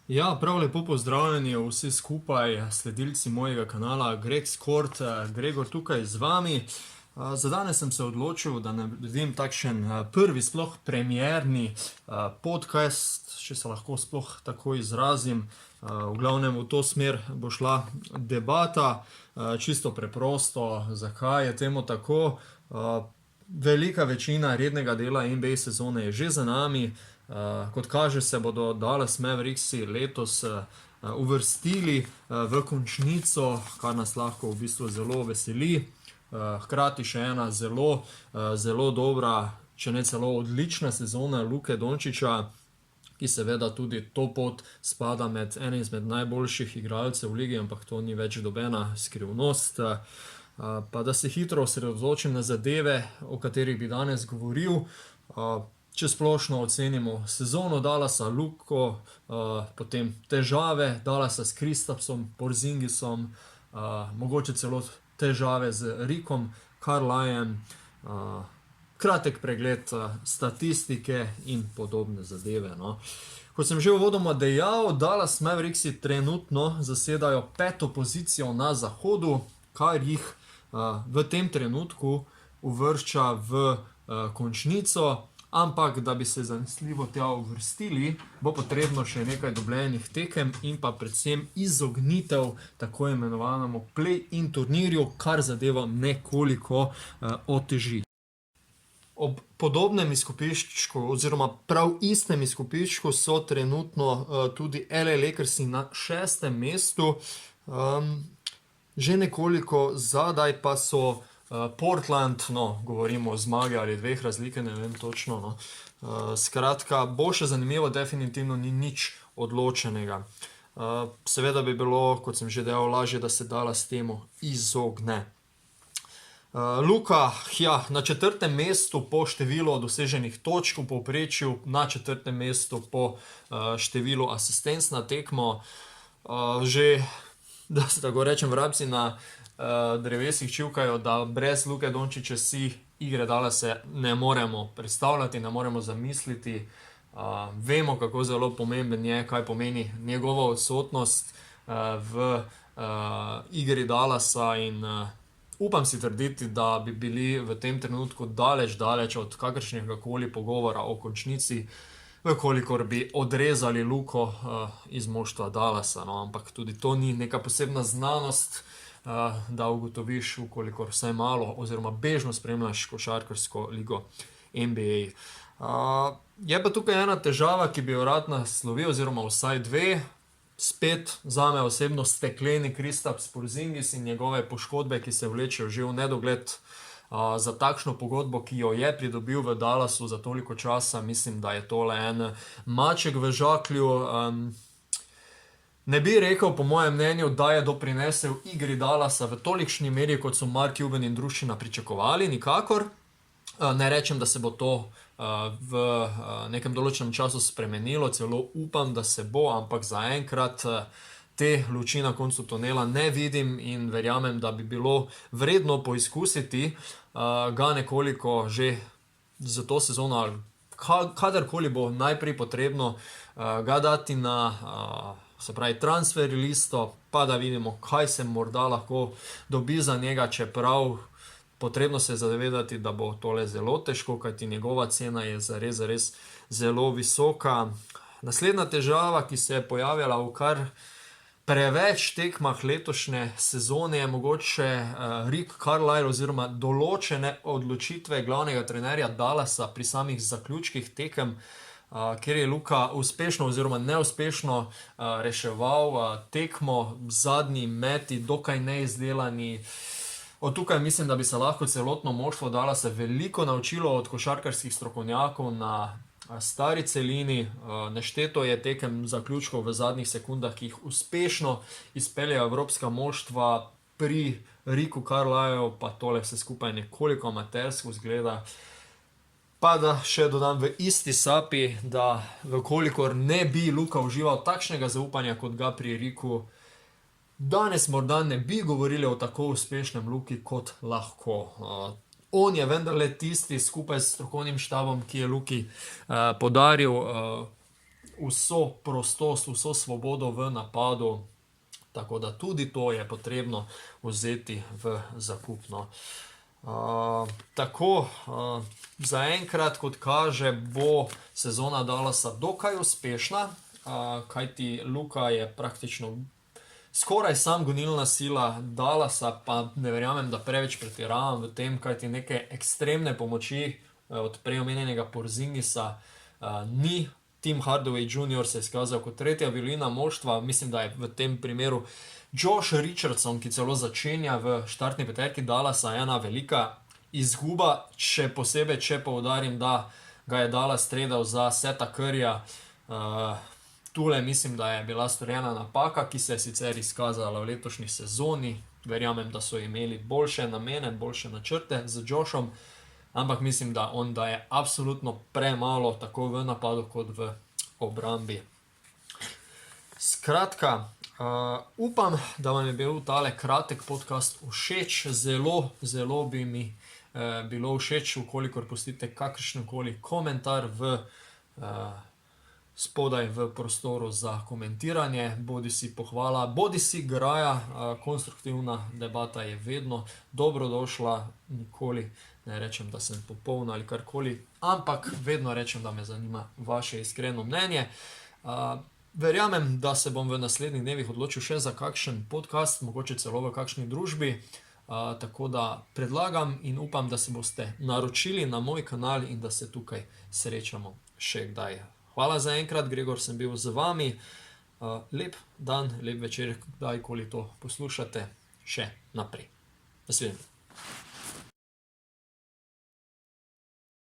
Ja, prav lepo pozdravljeni vsi skupaj, sledilci mojega kanala Greg Skort, Gregor tukaj z vami. Za danes sem se odločil, da naredim takšen prvi sploh premierni podcast, če se lahko sploh tako izrazim. V glavnem v to smer bo šla debata, čisto preprosto, zakaj je temu tako. Velika večina rednega dela NBA sezone je že za nami. Kot kaže, se bodo Dallas Mavericksi letos uvrstili v končnico, kar nas lahko v bistvu zelo veseli. Hkrati še ena zelo dobra, če ne celo odlična sezona Luke Dončića, ki seveda tudi to pot spada med enim izmed najboljših igralcev v ligi, ampak to ni več nobena skrivnost. Pa da se hitro osredotočim na zadeve, o katerih bi danes govoril. Če splošno ocenimo sezono Dallasa, Luko, potem težave Dallasa s Kristapsom, Porzingisom, mogoče celo težave z Rickom Carlisleom, kratek pregled statistike in podobne zadeve, no. Kot sem že uvodoma dejal, Dallas Mavericksi trenutno zasedajo 5. pozicijo na zahodu, kar jih v tem trenutku uvršča v končnico. Ampak, da bi se zanesljivo tja uvrstili, bo potrebno še nekaj dobljenih tekem in pa predvsem izognitev tako imenovanemu play-in turnirju, kar zadevo nekoliko oteži. Ob podobnem izkupičku oziroma prav istem izkupičku so trenutno tudi LA Lakersi na 6. mestu. Že nekoliko zadaj pa so Portland, no, govorimo o zmagi ali dveh razlike, ne vem točno, no. Skratka, bo še zanimivo, definitivno ni nič odločenega. Seveda bi bilo, kot sem že dejal, lažje, da se Dallas temu izogne. Luka, ja, na 4. mestu po številu doseženih točk, v povprečju na 4. mestu po številu asistenc na tekmo. Že, da se tako rečem, vrabci na drevesih čivkajo, da brez Luke Dončića si igre Dallasa ne moremo predstavljati, ne moremo zamisliti. Vemo, kako zelo pomemben je, kaj pomeni njegova odsotnost v igri Dallasa in upam si trditi, da bi bili v tem trenutku daleč od kakršnega koli pogovora o končnici, vkolikor bi odrezali Luko iz moštva Dallasa, no, ampak tudi to ni neka posebna znanost, da ugotoviš, vkolikor vsaj malo oziroma bežno spremljaš košarkarsko ligo NBA. Je pa tukaj ena težava, ki bi jo rad naslovil, oziroma vsaj dve. Spet zame osebno stekleni Kristaps Porzingis in njegove poškodbe, ki se vlečejo že v nedogled. Za takšno pogodbo, ki jo je pridobil v Dallasu za toliko časa, mislim, da je tole en maček v žaklju. Ne bi rekel, po mojem mnenju, da je doprinesel igri Dallasa v tolikšni meri, kot so Mark Cuban in druščina pričakovali, nikakor. Ne rečem, da se bo to v nekem določenem času spremenilo, celo upam, da se bo, ampak zaenkrat te luči na koncu tunela ne vidim in verjamem, da bi bilo vredno poizkusiti ga nekoliko že za to sezono ali kadarkoli bo najprej potrebno ga dati na se pravi transfer listo, pa da vidimo, kaj se morda lahko dobi za njega, čeprav potrebno se zavedati, da bo tole zelo težko, kajti njegova cena je zares zelo visoka. Naslednja težava, ki se je pojavila v kar preveč tekmah letošnje sezone, je mogoče Rick Carlisle oziroma določene odločitve glavnega trenerja Dallasa pri samih zaključkih tekem, kjer je Luka uspešno oziroma neuspešno reševal tekmo, zadnji meti dokaj neizdelani. Od tukaj mislim, da bi se lahko celotno moštvo Dallasa veliko naučilo od košarkarskih strokovnjakov na stari celini. Nešteto je tekem zaključkov v zadnjih sekundah, ki jih uspešno izpeljejo evropska moštva, pri Ricku Carlislu pa tole vse skupaj nekoliko amatersko izgleda. Pa da še dodam v isti sapi, da vkolikor ne bi Luka užival takšnega zaupanja, kot ga pri Ricku, danes morda ne bi govorili o tako uspešnem Luki kot lahko. On je vendarle tisti skupaj s strokovnim štabom, ki je Luki podaril vso prostost, vso svobodo v napadu. Tako da tudi to je potrebno vzeti v zakup. No. Tako, zaenkrat, kot kaže, bo sezona Dallasa dokaj uspešna, kajti Luka je praktično skoraj sam gonilna sila Dallasa, pa ne verjamem, da preveč pretiravam v tem, kajti neke ekstremne pomoči od prej omenjenega Porzingisa ni. Tim Hardaway Jr. se je izkazal kot tretja violina moštva, mislim, da je v tem primeru Josh Richardson, ki celo začenja v štartni peterki Dallasa, ena velika izguba, še posebej, če poudarim, da ga je Dallas tradal za Seta Curryja. Tule mislim, da je bila storjena napaka, ki se je sicer izkazala v letošnji sezoni. Verjamem, da so imeli boljše namene, boljše načrte z Joshom, ampak mislim, da on daje absolutno premalo, tako v napadu kot v obrambi. Skratka, upam, da vam je bil tale kratek podcast všeč. Zelo bi mi bilo všeč, ukolikor pustite kakršenkoli komentar spodaj v prostoru za komentiranje, bodi si pohvala, bodi si graja. Konstruktivna debata je vedno dobrodošla, nikoli ne rečem, da sem popoln ali karkoli, ampak vedno rečem, da me zanima vaše iskreno mnenje. Verjamem, da se bom v naslednjih dnevih odločil še za kakšen podcast, mogoče celo v kakšni družbi, tako da predlagam in upam, da se boste naročili na moj kanal in da se tukaj srečamo še kdaj. Hvala za enkrat, Gregor sem bil z vami. Lep dan, lep večer, kdajkoli to poslušate še naprej. Nasvidenje.